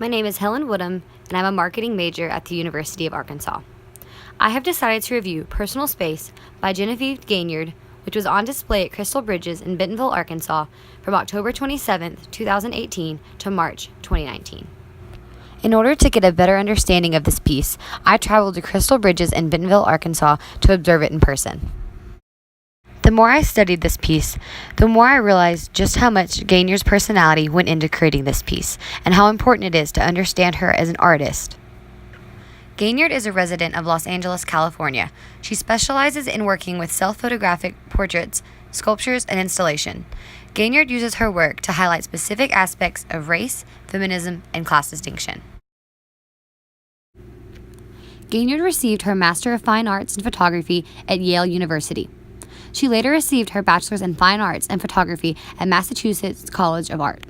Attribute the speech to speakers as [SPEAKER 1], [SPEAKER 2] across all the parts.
[SPEAKER 1] My name is Helen Woodham, and I'm a marketing major at the University of Arkansas. I have decided to review Personal Space by Genevieve Gaynard, which was on display at Crystal Bridges in Bentonville, Arkansas from October 27, 2018 to March 2019. In order to get a better understanding of this piece, I traveled to Crystal Bridges in Bentonville, Arkansas to observe it in person. The more I studied this piece, the more I realized just how much Gaynard's personality went into creating this piece, and how important it is to understand her as an artist. Gaynard is a resident of Los Angeles, California. She specializes in working with self-photographic portraits, sculptures, and installation. Gaynard uses her work to highlight specific aspects of race, feminism, and class distinction. Gaynard received her Master of Fine Arts in Photography at Yale University. She later received her Bachelor's in Fine Arts and Photography at Massachusetts College of Art.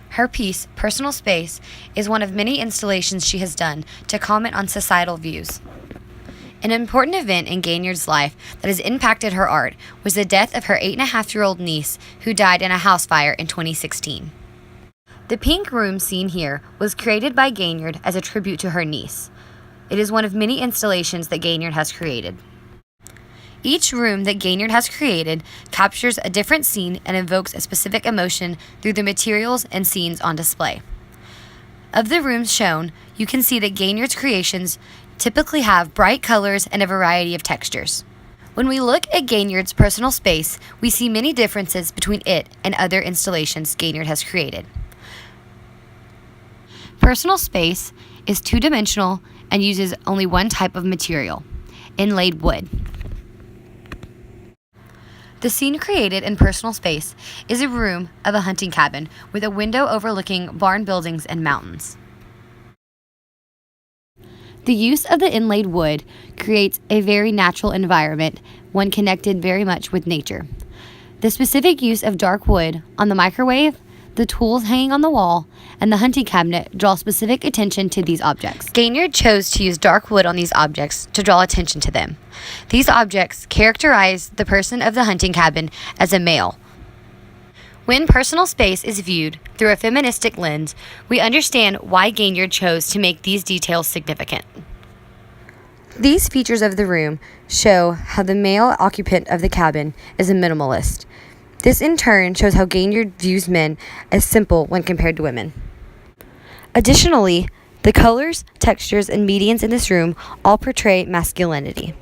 [SPEAKER 1] Her piece, Personal Space, is one of many installations she has done to comment on societal views. An important event in Gaynard's life that has impacted her art was the death of her 8.5-year-old niece, who died in a house fire in 2016. The pink room seen here was created by Gaynard as a tribute to her niece. It is one of many installations that Gaynard has created. Each room that Gaynard has created captures a different scene and evokes a specific emotion through the materials and scenes on display. Of the rooms shown, you can see that Gaynard's creations typically have bright colors and a variety of textures. When we look at Gaynard's Personal Space, we see many differences between it and other installations Gaynard has created. Personal Space is two-dimensional and uses only one type of material, inlaid wood. The scene created in Personal Space is a room of a hunting cabin with a window overlooking barn buildings and mountains. The use of the inlaid wood creates a very natural environment, one connected very much with nature. The specific use of dark wood on the microwave, the tools hanging on the wall, and the hunting cabinet draw specific attention to these objects. Gaynard chose to use dark wood on these objects to draw attention to them. These objects characterize the person of the hunting cabin as a male. When Personal Space is viewed through a feministic lens, we understand why Gaynard chose to make these details significant. These features of the room show how the male occupant of the cabin is a minimalist. This in turn shows how Gaynard views men as simple when compared to women. Additionally, the colors, textures, and medians in this room all portray masculinity.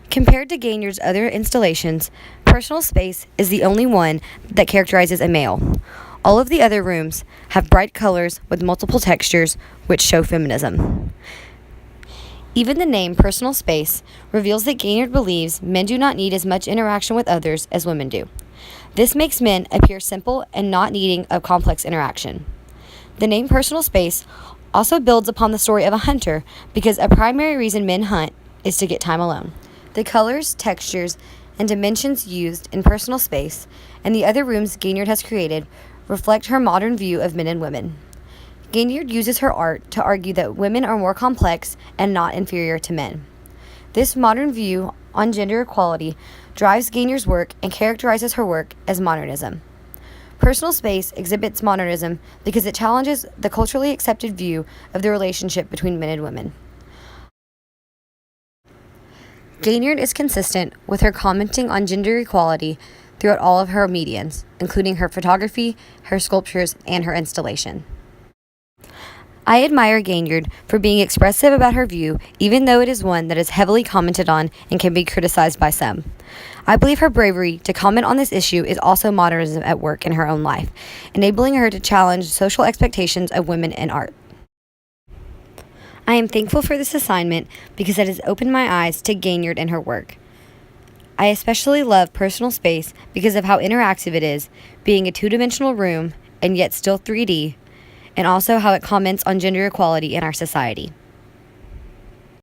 [SPEAKER 1] Compared to Gaynard's other installations, Personal Space is the only one that characterizes a male. All of the other rooms have bright colors with multiple textures which show feminism. Even the name Personal Space reveals that Gaynard believes men do not need as much interaction with others as women do. This makes men appear simple and not needing of complex interaction. The name Personal Space also builds upon the story of a hunter because a primary reason men hunt is to get time alone. The colors, textures, and dimensions used in Personal Space and the other rooms Gaynard has created reflect her modern view of men and women. Gaynard uses her art to argue that women are more complex and not inferior to men. This modern view on gender equality drives Gaynard's work and characterizes her work as modernism. Personal Space exhibits modernism because it challenges the culturally accepted view of the relationship between men and women. Gaynard is consistent with her commenting on gender equality throughout all of her mediums, including her photography, her sculptures, and her installation. I admire Gaynard for being expressive about her view, even though it is one that is heavily commented on and can be criticized by some. I believe her bravery to comment on this issue is also modernism at work in her own life, enabling her to challenge social expectations of women in art. I am thankful for this assignment because it has opened my eyes to Gaynard and her work. I especially love Personal Space because of how interactive it is, being a two-dimensional room and yet still 3D, and also how it comments on gender equality in our society.